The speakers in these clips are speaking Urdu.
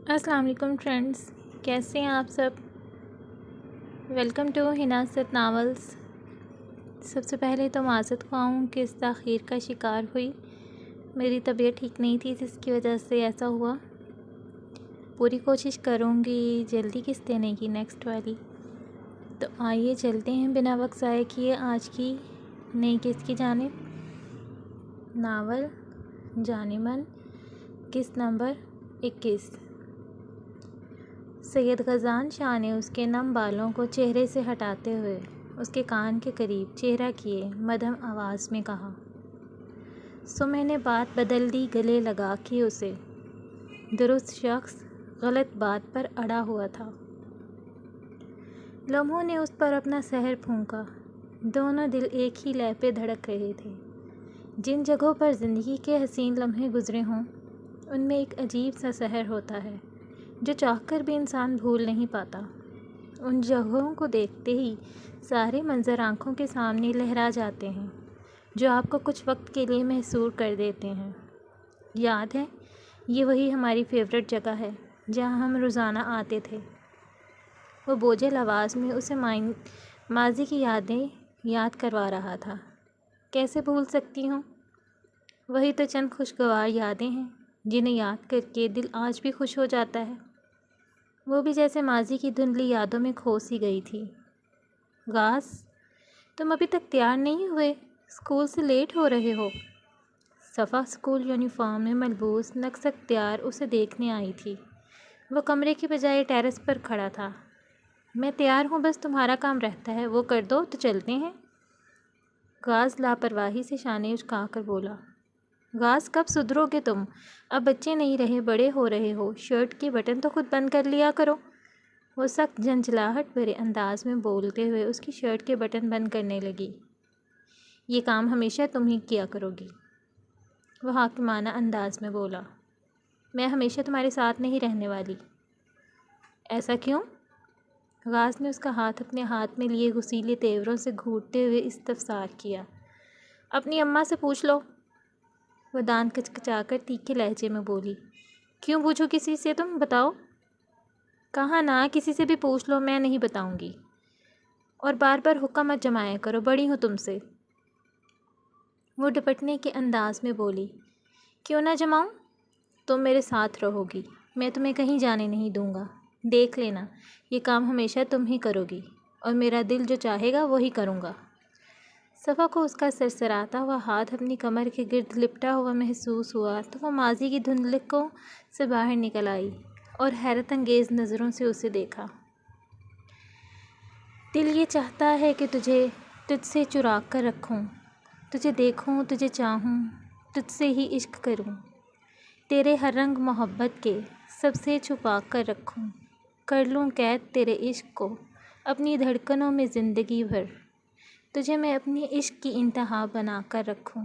السلام علیکم فرینڈز، کیسے ہیں آپ سب؟ ویلکم ٹو حناست ناولز۔ سب سے پہلے تو معذرت خواہ ہوں کہ اس تاخیر کا شکار ہوئی۔ میری طبیعت ٹھیک نہیں تھی جس کی وجہ سے ایسا ہوا۔ پوری کوشش کروں گی جلدی قسط دینے کی نیکسٹ والی۔ تو آئیے چلتے ہیں بنا وقت ضائع کیے آج کی نئی قسط کی جانب۔ ناول جان من، قسط نمبر 21۔ سید غزان شاہ نے اس کے نم بالوں کو چہرے سے ہٹاتے ہوئے اس کے کان کے قریب چہرہ کیے مدھم آواز میں کہا، سو میں نے بات بدل دی گلے لگا کے اسے۔ درست شخص غلط بات پر اڑا ہوا تھا۔ لمحوں نے اس پر اپنا سحر پھونکا۔ دونوں دل ایک ہی لے پہ دھڑک رہے تھے۔ جن جگہوں پر زندگی کے حسین لمحے گزرے ہوں ان میں ایک عجیب سا سحر ہوتا ہے جو چاہ کر بھی انسان بھول نہیں پاتا۔ ان جگہوں کو دیکھتے ہی سارے منظر آنکھوں کے سامنے لہرا جاتے ہیں جو آپ کو کچھ وقت کے لیے محصور کر دیتے ہیں۔ یاد ہے، یہ وہی ہماری فیورٹ جگہ ہے جہاں ہم روزانہ آتے تھے۔ وہ بوجھل آواز میں اسے ماضی کی یادیں یاد کروا رہا تھا۔ کیسے بھول سکتی ہوں؟ وہی تو چند خوشگوار یادیں ہیں جنہیں یاد کر کے دل آج بھی خوش ہو جاتا ہے۔ وہ بھی جیسے ماضی کی دھندلی یادوں میں کھو سی گئی تھی۔ غاز، تم ابھی تک تیار نہیں ہوئے؟ اسکول سے لیٹ ہو رہے ہو۔ صفا اسکول یونیفارم میں ملبوس نقص تیار اسے دیکھنے آئی تھی۔ وہ کمرے کی بجائے ٹیرس پر کھڑا تھا۔ میں تیار ہوں، بس تمہارا کام رہتا ہے وہ کر دو تو چلتے ہیں۔ غاز لاپرواہی سے شانے اچکا کر بولا۔ غاز، کب سدھرو گے تم؟ اب بچے نہیں رہے، بڑے ہو رہے ہو، شرٹ کے بٹن تو خود بند کر لیا کرو۔ وہ سخت جھنجھلاہٹ بھرے انداز میں بولتے ہوئے اس کی شرٹ کے بٹن بند کرنے لگی۔ یہ کام ہمیشہ تم ہی کیا کرو گی، وہ حاکمانہ انداز میں بولا۔ میں ہمیشہ تمہارے ساتھ نہیں رہنے والی۔ ایسا کیوں؟ غاز نے اس کا ہاتھ اپنے ہاتھ میں لیے غسیلے تیوروں سے گھونٹتے ہوئے استفسار کیا۔ اپنی اماں سے پوچھ لو، وہ دانت کچکچا کر تیکھے لہجے میں بولی۔ کیوں پوچھو کسی سے؟ تم بتاؤ۔ کہاں نا، کسی سے بھی پوچھ لو، میں نہیں بتاؤں گی۔ اور بار بار حکم مت جمایا کرو، بڑی ہوں تم سے، وہ ڈپٹنے کے انداز میں بولی۔ کیوں نہ جماؤں؟ تم میرے ساتھ رہو گی، میں تمہیں کہیں جانے نہیں دوں گا۔ دیکھ لینا، یہ کام ہمیشہ تم ہی کرو گی اور میرا دل جو چاہے گا وہی کروں گا۔ صفا کو اس کا سرسراتا ہوا ہاتھ اپنی کمر کے گرد لپٹا ہوا محسوس ہوا تو وہ ماضی کی دھندلکوں سے باہر نکل آئی اور حیرت انگیز نظروں سے اسے دیکھا۔ دل یہ چاہتا ہے کہ تجھ سے چرا کر رکھوں، تجھے دیکھوں، تجھے چاہوں، تجھ سے ہی عشق کروں، تیرے ہر رنگ محبت کے سب سے چھپا کر رکھوں، کر لوں قید تیرے عشق کو اپنی دھڑکنوں میں زندگی بھر، تجھے میں اپنی عشق کی انتہا بنا کر رکھوں۔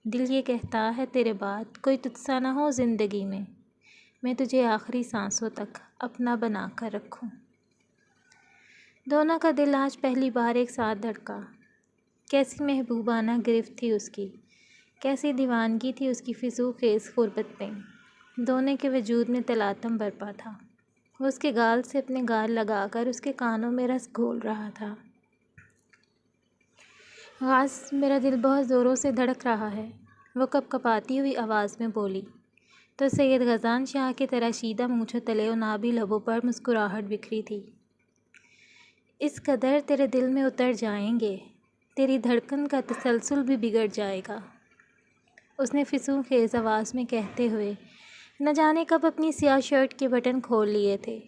دل یہ کہتا ہے تیرے بعد کوئی تجھ سا نہ ہو زندگی میں تجھے آخری سانسوں تک اپنا بنا کر رکھوں۔ دونوں کا دل آج پہلی بار ایک ساتھ دھڑکا۔ کیسی محبوبانہ گرفت تھی اس کی، کیسی دیوانگی تھی اس کی فضول خیز قربت میں۔ دونوں کے وجود میں تلاطم برپا تھا۔ وہ اس کے گال سے اپنے گال لگا کر اس کے کانوں میں رس گھول رہا تھا۔ غاز، میرا دل بہت زوروں سے دھڑک رہا ہے، وہ کپ کپاتی ہوئی آواز میں بولی تو سید غزان شاہ کے تراشیدہ مونچھوں تلے عنابی لبوں پر مسکراہٹ بکھری تھی۔ اس قدر تیرے دل میں اتر جائیں گے، تیری دھڑکن کا تسلسل بھی بگڑ جائے گا، اس نے فسوں خیز آواز میں کہتے ہوئے نہ جانے کب اپنی سیاہ شرٹ کے بٹن کھول لیے تھے۔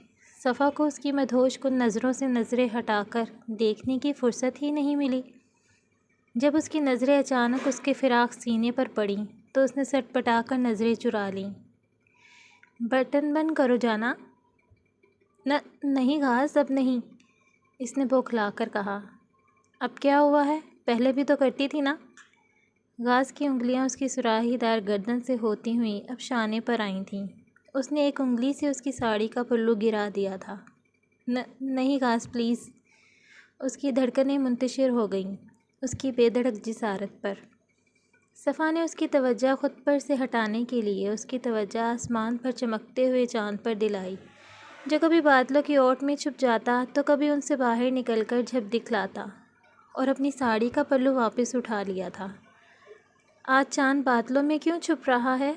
صفا کو اس کی مدہوش کن نظروں سے نظریں ہٹا کر دیکھنے کی فرصت ہی نہیں ملی۔ جب اس کی نظریں اچانک اس کے فراق سینے پر پڑیں تو اس نے سٹ پٹا کر نظریں چرا لیں۔ بٹن بند کرو جانا۔ نہیں غاز، اب نہیں، اس نے بوکھلا کر کہا۔ اب کیا ہوا ہے؟ پہلے بھی تو کرتی تھی نا۔ غاز کی انگلیاں اس کی سراہی دار گردن سے ہوتی ہوئیں اب شانے پر آئی تھیں۔ اس نے ایک انگلی سے اس کی ساڑی کا پلو گرا دیا تھا۔ نہیں غاز پلیز، اس کی دھڑکنیں منتشر ہو گئیں اس کی بے دھڑک جسارت پر۔ صفا نے اس کی توجہ خود پر سے ہٹانے کے لیے اس کی توجہ آسمان پر چمکتے ہوئے چاند پر دلائی، جو کبھی بادلوں کی اوٹ میں چھپ جاتا تو کبھی ان سے باہر نکل کر جھپ دکھلاتا، اور اپنی ساڑی کا پلو واپس اٹھا لیا تھا۔ آج چاند بادلوں میں کیوں چھپ رہا ہے؟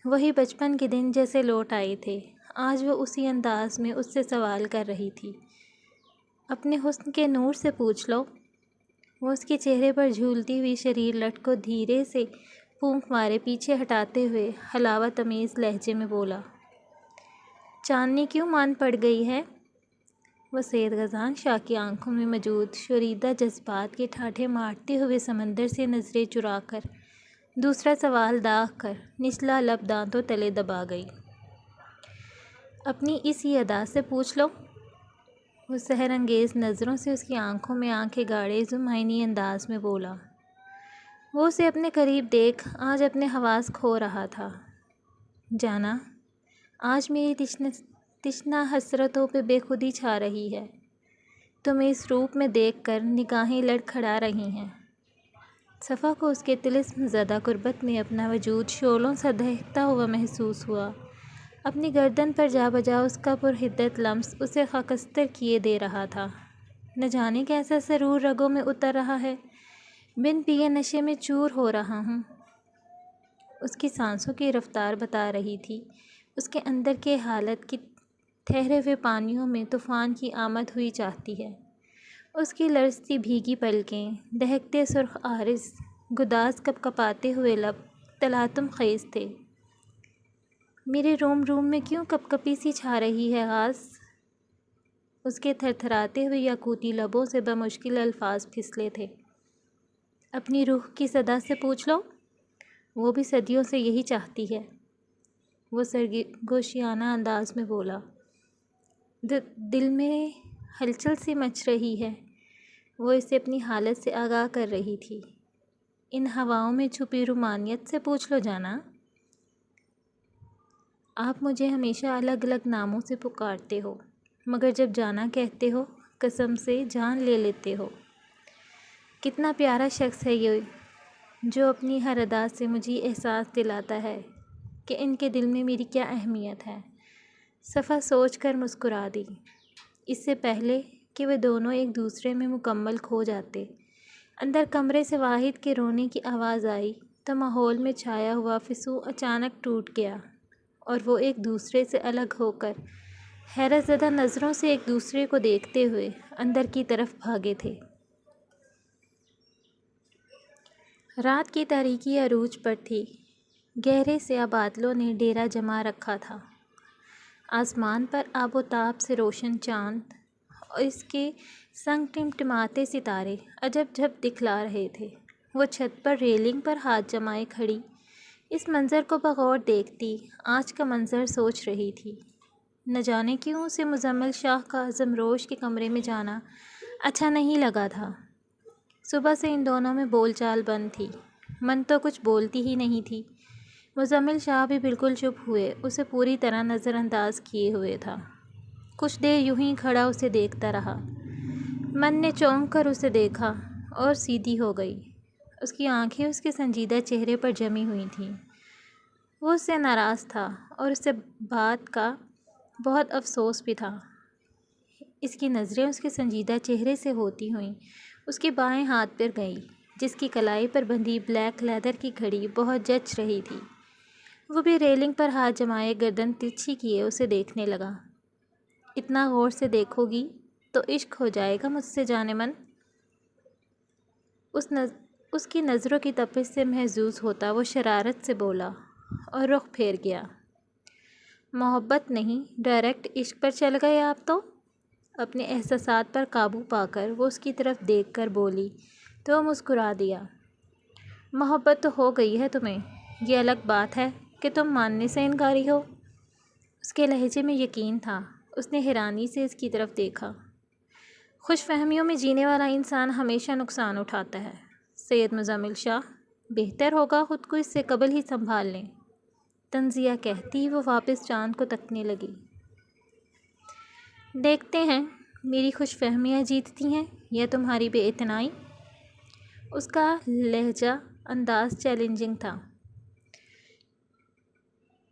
وہی بچپن کے دن جیسے لوٹ آئے تھے، آج وہ اسی انداز میں اس سے سوال کر رہی تھی۔ اپنے حسن کے نور سے پوچھ لو۔ وہ اس کے چہرے پر جھولتی ہوئی شریر لٹ کو دھیرے سے پھونک مارے پیچھے ہٹاتے ہوئے حلاوت امیز لہجے میں بولا۔ چاندنی کیوں مان پڑ گئی ہے؟ وہ سید غزان شاہ کی آنکھوں میں موجود شوریدہ جذبات کے ٹھاٹھے مارتے ہوئے سمندر سے نظریں چرا کر دوسرا سوال داغ کر نچلا لب دانتوں تلے دبا گئی۔ اپنی اسی ادا سے پوچھ لو۔ وہ سحر انگیز نظروں سے اس کی آنکھوں میں آنکھیں گاڑے زمینی انداز میں بولا۔ وہ اسے اپنے قریب دیکھ آج اپنے حواس کھو رہا تھا۔ جانا، آج میری تشنہ حسرتوں پہ بے خودی چھا رہی ہے۔ تمہیں اس روپ میں دیکھ کر نگاہیں لڑکھڑا رہی ہیں۔ صفا کو اس کے طلسم زدہ قربت میں اپنا وجود شعلوں سا دہکتا ہوا محسوس ہوا۔ اپنی گردن پر جا بجا اس کا پرحدت لمس اسے خاکستر کیے دے رہا تھا۔ نہ جانے کیسا سرور رگوں میں اتر رہا ہے، بن پیے نشے میں چور ہو رہا ہوں۔ اس کی سانسوں کی رفتار بتا رہی تھی اس کے اندر کے حالت کی ٹھہرے ہوئے پانیوں میں طوفان کی آمد ہوئی چاہتی ہے۔ اس کی لرزتی بھیگی پلکیں، دہکتے سرخ عارض، گداز کپ کپاتے ہوئے لب تلاطم خیز تھے۔ میرے روم روم میں کیوں کپ کپی سی چھا رہی ہے غاز؟ اس کے تھر تھراتے ہوئے یاقوتی لبوں سے بمشکل الفاظ پھسلے تھے۔ اپنی روح کی صدا سے پوچھ لو۔ وہ بھی صدیوں سے یہی چاہتی ہے، وہ سرگوشیانہ انداز میں بولا۔ دل میں ہلچل سی مچ رہی ہے۔ وہ اسے اپنی حالت سے آگاہ کر رہی تھی۔ ان ہواؤں میں چھپی رومانیت سے پوچھ لو جانا۔ آپ مجھے ہمیشہ الگ الگ ناموں سے پکارتے ہو، مگر جب جانا کہتے ہو قسم سے جان لے لیتے ہو۔ کتنا پیارا شخص ہے یہ، جو اپنی ہر ادا سے مجھے احساس دلاتا ہے کہ ان کے دل میں میری کیا اہمیت ہے۔ صفا سوچ کر مسکرا دی۔ اس سے پہلے کہ وہ دونوں ایک دوسرے میں مکمل کھو جاتے، اندر کمرے سے واحد کے رونے کی آواز آئی تو ماحول میں چھایا ہوا فسوں اچانک ٹوٹ گیا، اور وہ ایک دوسرے سے الگ ہو کر حیرت زدہ نظروں سے ایک دوسرے کو دیکھتے ہوئے اندر کی طرف بھاگے تھے۔ رات کی تاریکی عروج پر تھی۔ گہرے سیاہ بادلوں نے ڈیرا جما رکھا تھا۔ آسمان پر آب و تاب سے روشن چاند اور اس کے سنگ ٹمٹماتے ستارے عجب جھب دکھلا رہے تھے۔ وہ چھت پر ریلنگ پر ہاتھ جمائے کھڑی اس منظر کو بغور دیکھتی آج کا منظر سوچ رہی تھی۔ نہ جانے کیوں اسے مزمل شاہ کا زمروش کے کمرے میں جانا اچھا نہیں لگا تھا۔ صبح سے ان دونوں میں بول چال بند تھی، من تو کچھ بولتی ہی نہیں تھی۔ مزمل شاہ بھی بالکل چپ ہوئے اسے پوری طرح نظر انداز کیے ہوئے تھا۔ کچھ دیر یوں ہی کھڑا اسے دیکھتا رہا۔ من نے چونک کر اسے دیکھا اور سیدھی ہو گئی۔ اس کی آنکھیں اس کے سنجیدہ چہرے پر جمی ہوئی تھیں۔ وہ اس سے ناراض تھا اور اس سے بات کا بہت افسوس بھی تھا۔ اس کی نظریں اس کے سنجیدہ چہرے سے ہوتی ہوئیں اس کے بائیں ہاتھ پر گئیں، جس کی کلائی پر بندھی بلیک لیدر کی گھڑی بہت جچ رہی تھی۔ وہ بھی ریلنگ پر ہاتھ جمائے گردن ترچھی کیے اسے دیکھنے لگا۔ اتنا غور سے دیکھو گی تو عشق ہو جائے گا مجھ سے جانے من۔ اس کی نظروں کی تپش سے محظوظ ہوتا وہ شرارت سے بولا اور رخ پھیر گیا۔ محبت نہیں، ڈائریکٹ عشق پر چل گئے آپ تو؟ اپنے احساسات پر قابو پا کر وہ اس کی طرف دیکھ کر بولی تو وہ مسکرا دیا۔ محبت تو ہو گئی ہے تمہیں، یہ الگ بات ہے کہ تم ماننے سے انکاری ہو۔ اس کے لہجے میں یقین تھا۔ اس نے حیرانی سے اس کی طرف دیکھا۔ خوش فہمیوں میں جینے والا انسان ہمیشہ نقصان اٹھاتا ہے سید مزمل شاہ، بہتر ہوگا خود کو اس سے قبل ہی سنبھال لیں۔ تنزیہ کہتی وہ واپس چاند کو تکنے لگی۔ دیکھتے ہیں میری خوش فہمیاں جیتتی ہیں یا تمہاری بے اعتنائی۔ اس کا لہجہ انداز چیلنجنگ تھا۔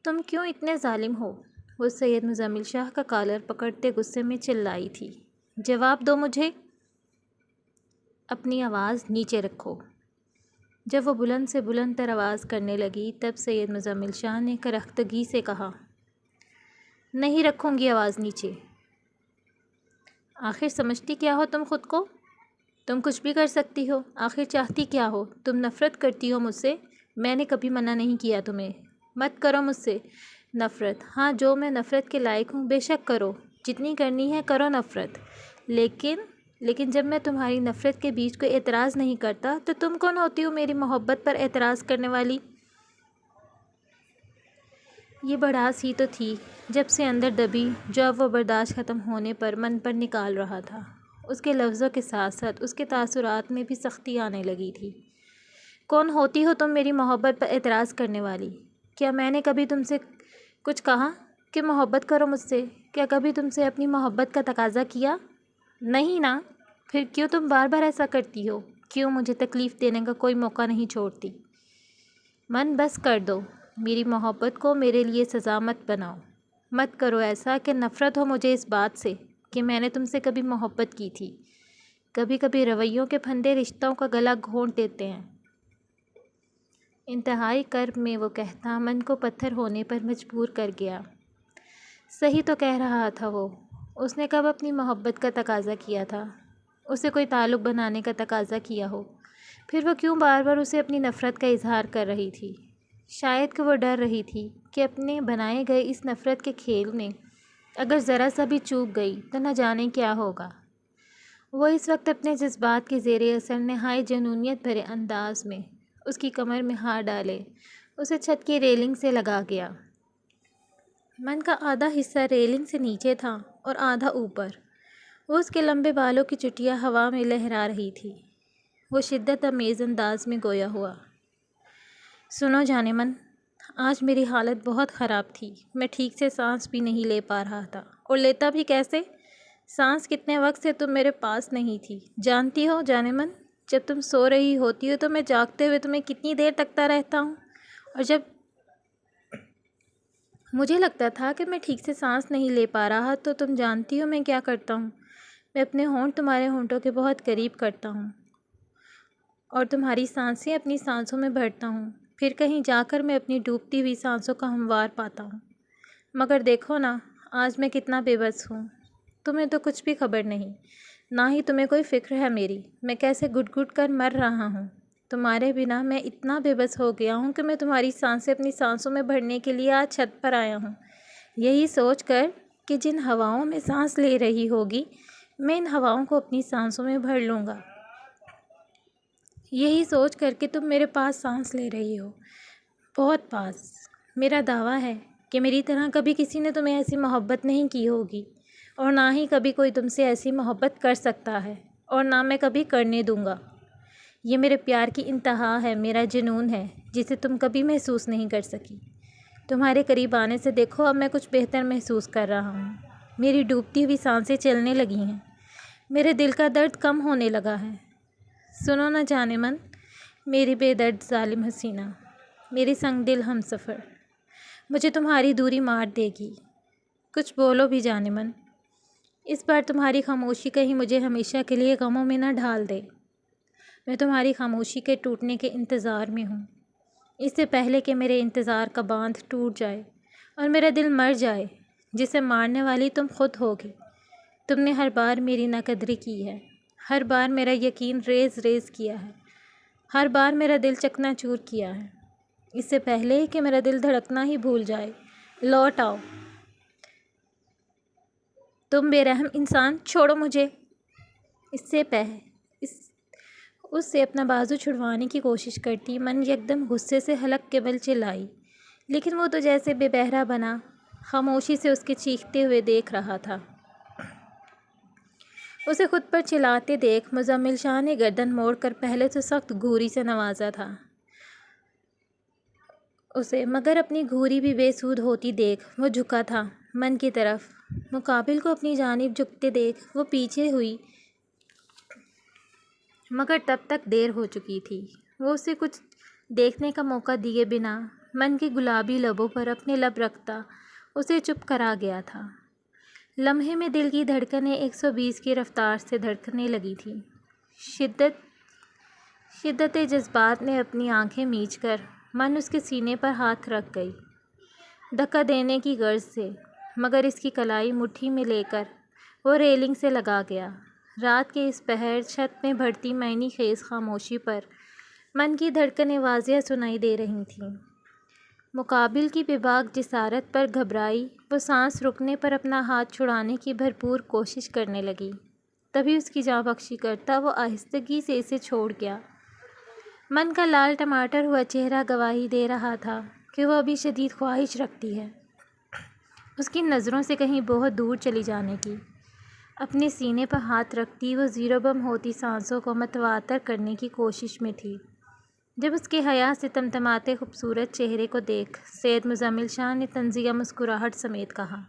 تم کیوں اتنے ظالم ہو؟ وہ سید مزمل شاہ کا کالر پکڑتے غصے میں چلائی تھی۔ جواب دو مجھے۔ اپنی آواز نیچے رکھو۔ جب وہ بلند سے بلند تر آواز کرنے لگی تب سید مزمل شاہ نے کرختگی سے کہا، نہیں رکھوں گی آواز نیچے۔ آخر سمجھتی کیا ہو تم خود کو؟ تم کچھ بھی کر سکتی ہو۔ آخر چاہتی کیا ہو؟ تم نفرت کرتی ہو مجھ سے؟ میں نے کبھی منع نہیں کیا تمہیں۔ مت کرو مجھ سے نفرت۔ ہاں، جو میں نفرت کے لائق ہوں بے شک کرو، جتنی کرنی ہے کرو نفرت، لیکن جب میں تمہاری نفرت کے بیچ کوئی اعتراض نہیں کرتا تو تم کون ہوتی ہو میری محبت پر اعتراض کرنے والی؟ یہ بڑھاس ہی تو تھی جب سے اندر دبی، جو اب وہ برداشت ختم ہونے پر من پر نکال رہا تھا۔ اس کے لفظوں کے ساتھ ساتھ اس کے تاثرات میں بھی سختی آنے لگی تھی۔ کون ہوتی ہو تم میری محبت پر اعتراض کرنے والی؟ کیا میں نے کبھی تم سے کچھ کہا کہ محبت کرو مجھ سے؟ کیا کبھی تم سے اپنی محبت کا تقاضا کیا؟ نہیں نا، پھر کیوں تم بار بار ایسا کرتی ہو؟ کیوں مجھے تکلیف دینے کا کوئی موقع نہیں چھوڑتی؟ من بس کر دو، میری محبت کو میرے لیے سزا مت بناؤ۔ مت کرو ایسا کہ نفرت ہو مجھے اس بات سے کہ میں نے تم سے کبھی محبت کی تھی۔ کبھی کبھی رویوں کے پھندے رشتوں کا گلا گھونٹ دیتے ہیں۔ انتہائی کرب میں وہ کہتا من کو پتھر ہونے پر مجبور کر گیا۔ صحیح تو کہہ رہا تھا وہ۔ اس نے کب اپنی محبت کا تقاضا کیا تھا؟ اسے کوئی تعلق بنانے کا تقاضا کیا ہو، پھر وہ کیوں بار بار اسے اپنی نفرت کا اظہار کر رہی تھی؟ شاید کہ وہ ڈر رہی تھی کہ اپنے بنائے گئے اس نفرت کے کھیل میں اگر ذرا سا بھی چوک گئی تو نہ جانے کیا ہوگا۔ وہ اس وقت اپنے جذبات کے زیر اثر نہایت جنونیت بھرے انداز میں اس کی کمر میں ہاتھ ڈالے اسے چھت کی ریلنگ سے لگا گیا۔ من کا آدھا حصہ ریلنگ سے نیچے تھا اور آدھا اوپر۔ وہ اس کے لمبے بالوں کی چٹیاں ہوا میں لہرا رہی تھی۔ وہ شدت آمیز انداز میں گویا ہوا، سنو جانے من، آج میری حالت بہت خراب تھی۔ میں ٹھیک سے سانس بھی نہیں لے پا رہا تھا، اور لیتا بھی کیسے؟ سانس کتنے وقت سے تم میرے پاس نہیں تھی جانتی ہو جانے من؟ جب تم سو رہی ہوتی ہو تو میں جاگتے ہوئے تمہیں کتنی دیر تکتا رہتا ہوں، اور جب مجھے لگتا تھا کہ میں ٹھیک سے سانس نہیں لے پا رہا تو تم جانتی ہو میں کیا کرتا ہوں؟ میں اپنے ہونٹ تمہارے ہونٹوں کے بہت قریب کرتا ہوں اور تمہاری سانسیں اپنی سانسوں میں بھرتا ہوں، پھر کہیں جا کر میں اپنی ڈوبتی ہوئی سانسوں کا ہموار پاتا ہوں۔ مگر دیکھو نا آج میں کتنا بے بس ہوں۔ تمہیں تو کچھ بھی خبر نہیں، نہ ہی تمہیں کوئی فکر ہے میری۔ میں کیسے گھٹ گھٹ کر مر رہا ہوں تمہارے بنا۔ میں اتنا بے بس ہو گیا ہوں کہ میں تمہاری سانسیں اپنی سانسوں میں بھرنے کے لیے آج چھت پر آیا ہوں، یہی سوچ کر کہ جن ہواؤں میں سانس لے رہی ہوگی میں ان ہواؤں کو اپنی سانسوں میں بھر لوں گا، یہی سوچ کر کہ تم میرے پاس سانس لے رہی ہو، بہت پاس۔ میرا دعویٰ ہے کہ میری طرح کبھی کسی نے تمہیں ایسی محبت نہیں کی ہوگی، اور نہ ہی کبھی کوئی تم سے ایسی محبت کر سکتا ہے، اور نہ میں کبھی کرنے دوں گا۔ یہ میرے پیار کی انتہا ہے، میرا جنون ہے جسے تم کبھی محسوس نہیں کر سکی۔ تمہارے قریب آنے سے دیکھو اب میں کچھ بہتر محسوس کر رہا ہوں۔ میری ڈوبتی ہوئی سانسیں چلنے لگی ہیں، میرے دل کا درد کم ہونے لگا ہے۔ سنو نہ جانے من، میری بے درد ظالم حسینہ، میری سنگ دل ہم سفر، مجھے تمہاری دوری مار دے گی۔ کچھ بولو بھی جانے من، اس بار تمہاری خاموشی کہیں مجھے ہمیشہ کے لیے غموں میں نہ ڈھال دے۔ میں تمہاری خاموشی کے ٹوٹنے کے انتظار میں ہوں، اس سے پہلے کہ میرے انتظار کا باندھ ٹوٹ جائے اور میرا دل مر جائے، جسے مارنے والی تم خود ہوگی۔ تم نے ہر بار میری ناقدری کی ہے، ہر بار میرا یقین ریز ریز کیا ہے، ہر بار میرا دل چکنا چور کیا ہے۔ اس سے پہلے کہ میرا دل دھڑکنا ہی بھول جائے، لوٹ آؤ تم بے رحم انسان، چھوڑو مجھے۔ اس سے اپنا بازو چھڑوانے کی کوشش کرتی من یکدم غصے سے حلق کے بل چلائی، لیکن وہ تو جیسے بے بہرا بنا خاموشی سے اس کے چیختے ہوئے دیکھ رہا تھا۔ اسے خود پر چلاتے دیکھ مزمل شاہ نے گردن موڑ کر پہلے تو سخت گھوری سے نوازا تھا اسے، مگر اپنی گھوری بھی بے سود ہوتی دیکھ وہ جھکا تھا من کی طرف۔ مقابل کو اپنی جانب جھکتے دیکھ وہ پیچھے ہوئی، مگر تب تک دیر ہو چکی تھی۔ وہ اسے کچھ دیکھنے کا موقع دیے بنا من کے گلابی لبوں پر اپنے لب رکھتا اسے چپ کرا گیا تھا۔ لمحے میں دل کی دھڑکنیں 120 کی رفتار سے دھڑکنے لگی تھیں۔ شدت جذبات نے اپنی آنکھیں میچ کر من اس کے سینے پر ہاتھ رکھ گئی، دھکا دینے کی غرض سے، مگر اس کی کلائی مٹھی میں لے کر وہ ریلنگ سے لگا گیا۔ رات کے اس پہر چھت میں بڑھتی معنی خیز خاموشی پر من کی دھڑکنیں واضح سنائی دے رہی تھیں۔ مقابل کی بے باک جسارت پر گھبرائی وہ سانس رکنے پر اپنا ہاتھ چھڑانے کی بھرپور کوشش کرنے لگی، تبھی اس کی جاں بخشی کرتا وہ آہستگی سے اسے چھوڑ گیا۔ من کا لال ٹماٹر ہوا چہرہ گواہی دے رہا تھا کہ وہ ابھی شدید خواہش رکھتی ہے اس کی نظروں سے کہیں بہت دور چلی جانے کی۔ اپنے سینے پر ہاتھ رکھتی وہ زیر و بم ہوتی سانسوں کو متواتر کرنے کی کوشش میں تھی، جب اس کے حیا سے تمتماتے خوبصورت چہرے کو دیکھ سید مزمل شاہ نے طنزیہ مسکراہٹ سمیت کہا،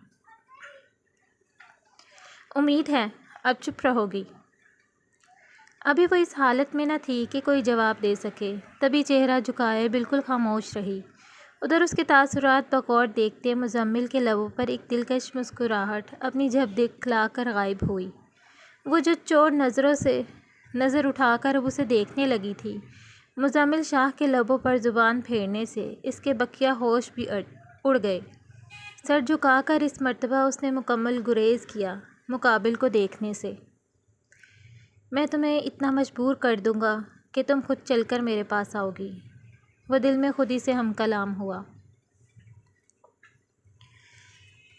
امید ہے اب چپ رہوگی۔ ابھی وہ اس حالت میں نہ تھی کہ کوئی جواب دے سکے، تبھی چہرہ جھکائے بالکل خاموش رہی۔ ادھر اس کے تاثرات بغور دیکھتے مزمل کے لبوں پر ایک دلکش مسکراہٹ اپنی جھب دکھلا کر غائب ہوئی۔ وہ جو چور نظروں سے نظر اٹھا کر اب اسے دیکھنے لگی تھی، مزمل شاہ کے لبوں پر زبان پھیرنے سے اس کے بقیہ ہوش بھی اڑ گئے۔ سر جھکا کر اس مرتبہ اس نے مکمل گریز کیا مقابل کو دیکھنے سے۔ میں تمہیں اتنا مجبور کر دوں گا کہ تم خود چل کر میرے پاس آؤ گی۔ وہ دل میں خود ہی سے ہم کلام ہوا۔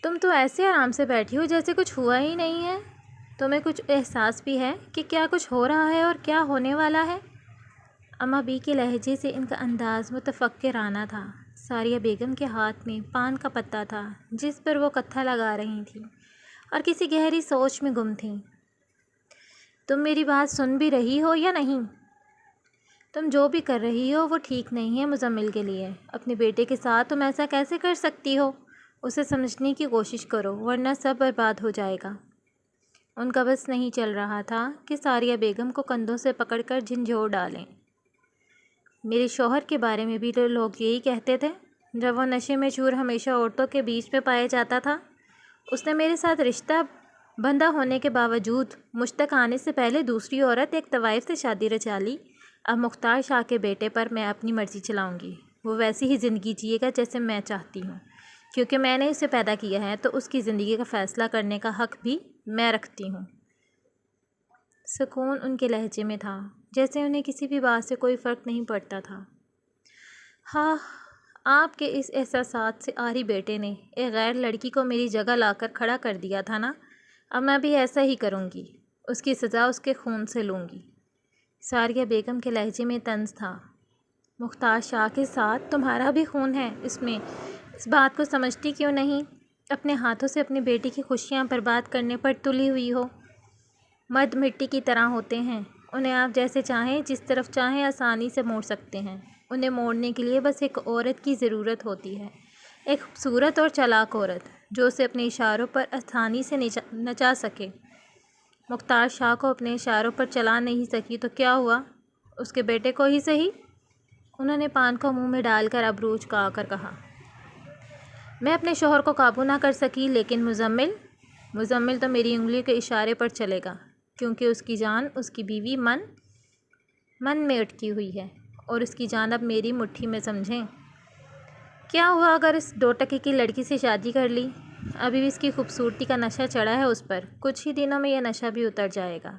تم تو ایسے آرام سے بیٹھی ہو جیسے کچھ ہوا ہی نہیں ہے۔ تمہیں کچھ احساس بھی ہے کہ کیا کچھ ہو رہا ہے اور کیا ہونے والا ہے؟ اماں بی کے لہجے سے ان کا انداز متفکرانہ تھا۔ ساریہ بیگم کے ہاتھ میں پان کا پتا تھا جس پر وہ کتھا لگا رہی تھیں اور کسی گہری سوچ میں گم تھیں۔ تم میری بات سن بھی رہی ہو یا نہیں؟ تم جو بھی کر رہی ہو وہ ٹھیک نہیں ہے مزمل کے لیے۔ اپنے بیٹے کے ساتھ تم ایسا کیسے کر سکتی ہو؟ اسے سمجھنے کی کوشش کرو ورنہ سب برباد ہو جائے گا۔ ان کا بس نہیں چل رہا تھا کہ ساریہ بیگم کو کندھوں سے پکڑ کر جھنجھوڑ ڈالیں۔ میرے شوہر کے بارے میں بھی تو لوگ یہی کہتے تھے جب وہ نشے میں چور ہمیشہ عورتوں کے بیچ میں پایا جاتا تھا۔ اس نے میرے ساتھ رشتہ بندھا ہونے کے باوجود مجھ تک آنے سے پہلے دوسری عورت ایک طوائف سے شادی رچا لی۔ اب مختار شاہ کے بیٹے پر میں اپنی مرضی چلاؤں گی۔ وہ ویسی ہی زندگی جیے گا جیسے میں چاہتی ہوں، کیونکہ میں نے اسے پیدا کیا ہے تو اس کی زندگی کا فیصلہ کرنے کا حق بھی میں رکھتی ہوں۔ سکون ان کے لہجے میں تھا، جیسے انہیں کسی بھی بات سے کوئی فرق نہیں پڑتا تھا۔ ہاں، آپ کے اس احساسات سے عاری بیٹے نے ایک غیر لڑکی کو میری جگہ لا کر کھڑا کر دیا تھا نا، اب میں بھی ایسا ہی کروں گی۔ اس کی سزا اس کے خون سے لوں گی۔ ساریہ بیگم کے لہجے میں طنز تھا۔ مختار شاہ کے ساتھ تمہارا بھی خون ہے اس میں، اس بات کو سمجھتی کیوں نہیں؟ اپنے ہاتھوں سے اپنی بیٹی کی خوشیاں برباد کرنے پر تلی ہوئی ہو۔ مرد مٹی کی طرح ہوتے ہیں، انہیں آپ جیسے چاہیں جس طرف چاہیں آسانی سے موڑ سکتے ہیں۔ انہیں موڑنے کے لیے بس ایک عورت کی ضرورت ہوتی ہے، ایک خوبصورت اور چالاک عورت جو اسے اپنے اشاروں پر آسانی سے نچا سکے۔ مختار شاہ کو اپنے اشاروں پر چلا نہیں سکی تو کیا ہوا؟ اس کے بیٹے کو ہی صحیح۔ انہوں نے پان کو منہ میں ڈال کر ابرو جھکا کر کہا، میں اپنے شوہر کو قابو نہ کر سکی، لیکن مزمل تو میری انگلی کے اشارے پر چلے گا، کیونکہ اس کی جان اس کی بیوی من میں اٹکی ہوئی ہے اور اس کی جان اب میری مٹھی میں، سمجھیں؟ کیا ہوا اگر اس 2 ٹکے کی لڑکی سے شادی کر لی؟ ابھی بھی اس کی خوبصورتی کا نشہ چڑھا ہے اس پر، کچھ ہی دنوں میں یہ نشہ بھی اتر جائے گا،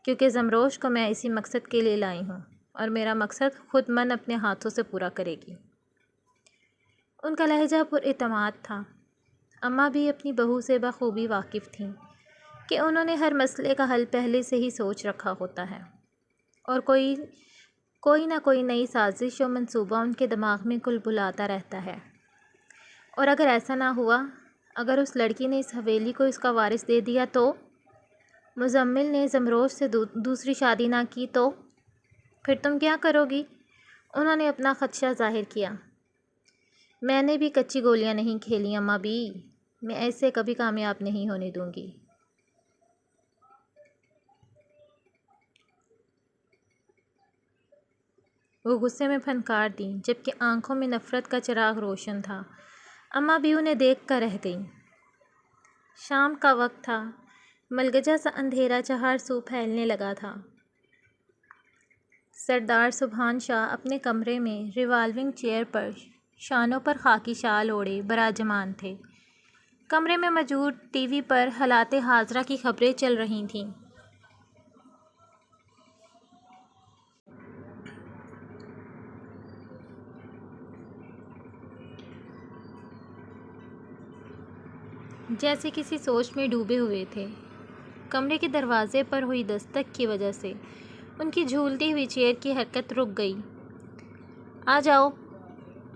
کیونکہ زمروش کو میں اسی مقصد کے لیے لائی ہوں اور میرا مقصد خود من اپنے ہاتھوں سے پورا کرے گی۔ ان کا لہجہ پر اعتماد تھا۔ اماں بھی اپنی بہو سے بخوبی واقف تھیں کہ انہوں نے ہر مسئلے کا حل پہلے سے ہی سوچ رکھا ہوتا ہے اور کوئی نہ کوئی نئی سازش و منصوبہ ان کے دماغ میں کلبلاتا رہتا ہے۔ اور اگر ایسا نہ ہوا، اگر اس لڑکی نے اس حویلی کو اس کا وارث دے دیا تو؟ مزمل نے زمروش سے دوسری شادی نہ کی تو؟ پھر تم کیا کرو گی؟ انہوں نے اپنا خدشہ ظاہر کیا۔ میں نے بھی کچی گولیاں نہیں کھیلی اماں بھی، میں ایسے کبھی کامیاب نہیں ہونے دوں گی۔ وہ غصے میں پھنکار دیں جبکہ آنکھوں میں نفرت کا چراغ روشن تھا۔ اماں بھی انہیں دیکھ کر رہ گئیں۔ شام کا وقت تھا۔ ملگجا سا اندھیرا چہار سو پھیلنے لگا تھا۔ سردار سبحان شاہ اپنے کمرے میں ریوالونگ چیئر پر شانوں پر خاکی شال اوڑھے براجمان تھے۔ کمرے میں موجود ٹی وی پر حالات حاضرہ کی خبریں چل رہی تھیں۔ جیسے کسی سوچ میں ڈوبے ہوئے تھے۔ کمرے کے دروازے پر ہوئی دستک کی وجہ سے ان کی جھولتی ہوئی چیئر کی حرکت رک گئی۔ آ جاؤ۔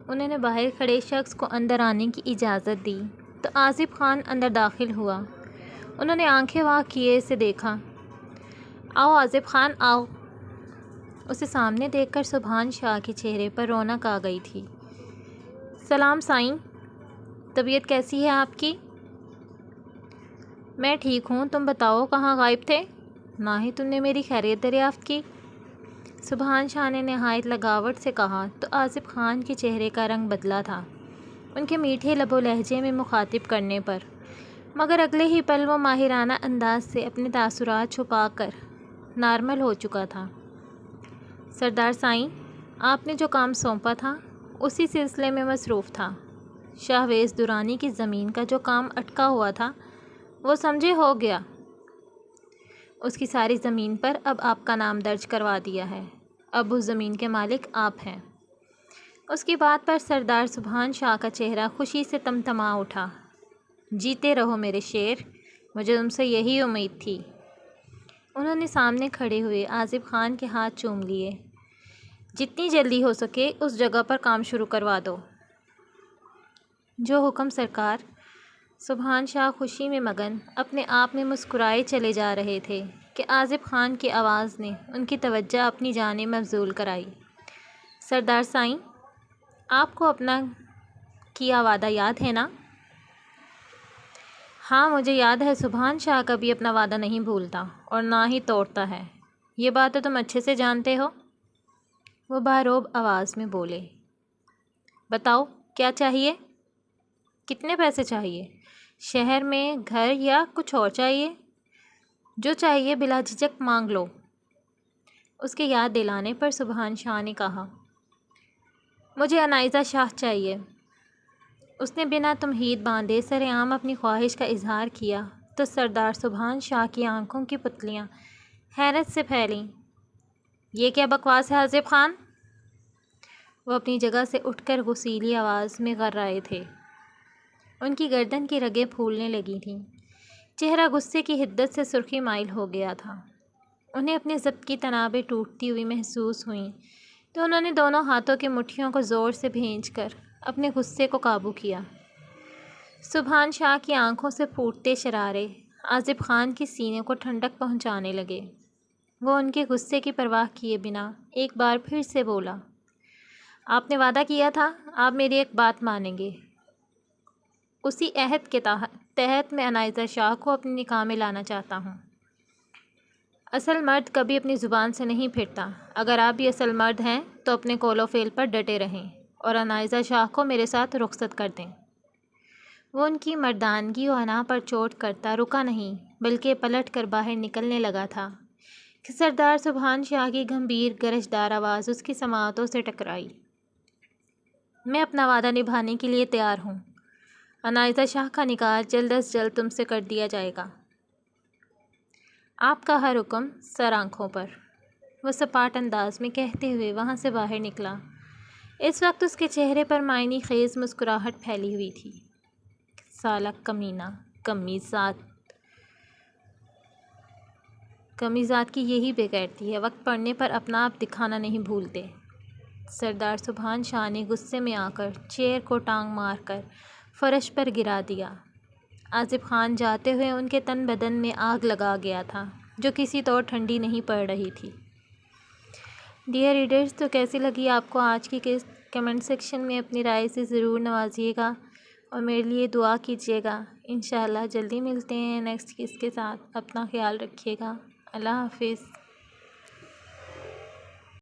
انہوں نے باہر کھڑے شخص کو اندر آنے کی اجازت دی تو آصف خان اندر داخل ہوا۔ انہوں نے آنکھیں واں کیے اسے دیکھا۔ آؤ آصف خان آؤ۔ اسے سامنے دیکھ کر سبحان شاہ کے چہرے پر رونق آ گئی تھی۔ سلام سائیں، طبیعت کیسی ہے آپ کی؟ میں ٹھیک ہوں، تم بتاؤ کہاں غائب تھے؟ نہ ہی تم نے میری خیریت دریافت کی۔ سبحان شاہ نے نہایت لگاوٹ سے کہا تو آصف خان کے چہرے کا رنگ بدلا تھا ان کے میٹھے لب و لہجے میں مخاطب کرنے پر، مگر اگلے ہی پل وہ ماہرانہ انداز سے اپنے تاثرات چھپا کر نارمل ہو چکا تھا۔ سردار سائیں، آپ نے جو کام سونپا تھا اسی سلسلے میں مصروف تھا۔ شاہویز درانی کی زمین کا جو کام اٹکا ہوا تھا وہ سمجھے ہو گیا۔ اس کی ساری زمین پر اب آپ کا نام درج کروا دیا ہے۔ اب اس زمین کے مالک آپ ہیں۔ اس کی بات پر سردار سبحان شاہ کا چہرہ خوشی سے تمتما اٹھا۔ جیتے رہو میرے شیر، مجھے تم سے یہی امید تھی۔ انہوں نے سامنے کھڑے ہوئے آصف خان کے ہاتھ چوم لیے۔ جتنی جلدی ہو سکے اس جگہ پر کام شروع کروا دو۔ جو حکم سرکار۔ سبحان شاہ خوشی میں مگن اپنے آپ میں مسکرائے چلے جا رہے تھے کہ آصف خان کی آواز نے ان کی توجہ اپنی جانب مبذول کرائی۔ سردار سائیں، آپ کو اپنا کیا وعدہ یاد ہے نا؟ ہاں مجھے یاد ہے، سبحان شاہ کبھی اپنا وعدہ نہیں بھولتا اور نہ ہی توڑتا ہے، یہ بات تو تم اچھے سے جانتے ہو۔ وہ باروب آواز میں بولے۔ بتاؤ کیا چاہیے؟ کتنے پیسے چاہیے؟ شہر میں گھر یا کچھ اور چاہیے؟ جو چاہیے بلا جھجک مانگ لو۔ اس کے یاد دلانے پر سبحان شاہ نے کہا، مجھے عنائزہ شاہ چاہیے۔ اس نے بنا تمہید باندھے سر عام اپنی خواہش کا اظہار کیا تو سردار سبحان شاہ کی آنکھوں کی پتلیاں حیرت سے پھیلیں۔ یہ کیا بکواس ہے آصف خان؟ وہ اپنی جگہ سے اٹھ کر غصیلی آواز میں غرائے تھے۔ ان کی گردن کی رگیں پھولنے لگی تھیں، چہرہ غصے کی حدت سے سرخی مائل ہو گیا تھا۔ انہیں اپنے ضبط کی تنابیں ٹوٹتی ہوئی محسوس ہوئیں تو انہوں نے دونوں ہاتھوں کی مٹھیوں کو زور سے بھینچ کر اپنے غصے کو قابو کیا۔ سبحان شاہ کی آنکھوں سے پھوٹتے شرارے آصف خان کے سینے کو ٹھنڈک پہنچانے لگے۔ وہ ان کے غصے کی پرواہ کیے بنا ایک بار پھر سے بولا، آپ نے وعدہ کیا تھا آپ میری ایک بات مانیں گے۔ اسی عہد کے تحت میں عنائزہ شاہ کو اپنے نکاح میں لانا چاہتا ہوں۔ اصل مرد کبھی اپنی زبان سے نہیں پھرتا۔ اگر آپ بھی اصل مرد ہیں تو اپنے قول و فعل پر ڈٹے رہیں اور عنائزہ شاہ کو میرے ساتھ رخصت کر دیں۔ وہ ان کی مردانگی و حنا پر چوٹ کرتا رکا نہیں بلکہ پلٹ کر باہر نکلنے لگا تھا کہ سردار سبحان شاہ کی گمبھیر گرجدار آواز اس کی سماعتوں سے ٹکرائی۔ میں اپنا وعدہ نبھانے کے لیے تیار ہوں۔ عنائزہ شاہ کا نکاح جلد از جلد تم سے کر دیا جائے گا۔ آپ کا ہر حکم سر آنکھوں پر، وہ سپاٹ انداز میں کہتے ہوئے وہاں سے باہر نکلا۔ اس وقت اس کے چہرے پر معنی خیز مسکراہٹ پھیلی ہوئی تھی۔ سالہ کمینہ، کمیزات کی یہی بے غیرتی ہے، وقت پڑنے پر اپنا آپ دکھانا نہیں بھولتے۔ سردار سبحان شاہ نے غصے میں آ کر چیئر کو ٹانگ مار کر فرش پر گرا دیا۔ آصف خان جاتے ہوئے ان کے تن بدن میں آگ لگا گیا تھا جو کسی طور ٹھنڈی نہیں پڑ رہی تھی۔ ڈیئر ریڈرز، تو کیسی لگی آپ کو آج کی قسط؟ کمنٹ سیکشن میں اپنی رائے سے ضرور نوازیے گا اور میرے لیے دعا کیجیے گا۔ انشاءاللہ جلدی ملتے ہیں نیکسٹ قسط کے ساتھ۔ اپنا خیال رکھیے گا۔ اللہ حافظ۔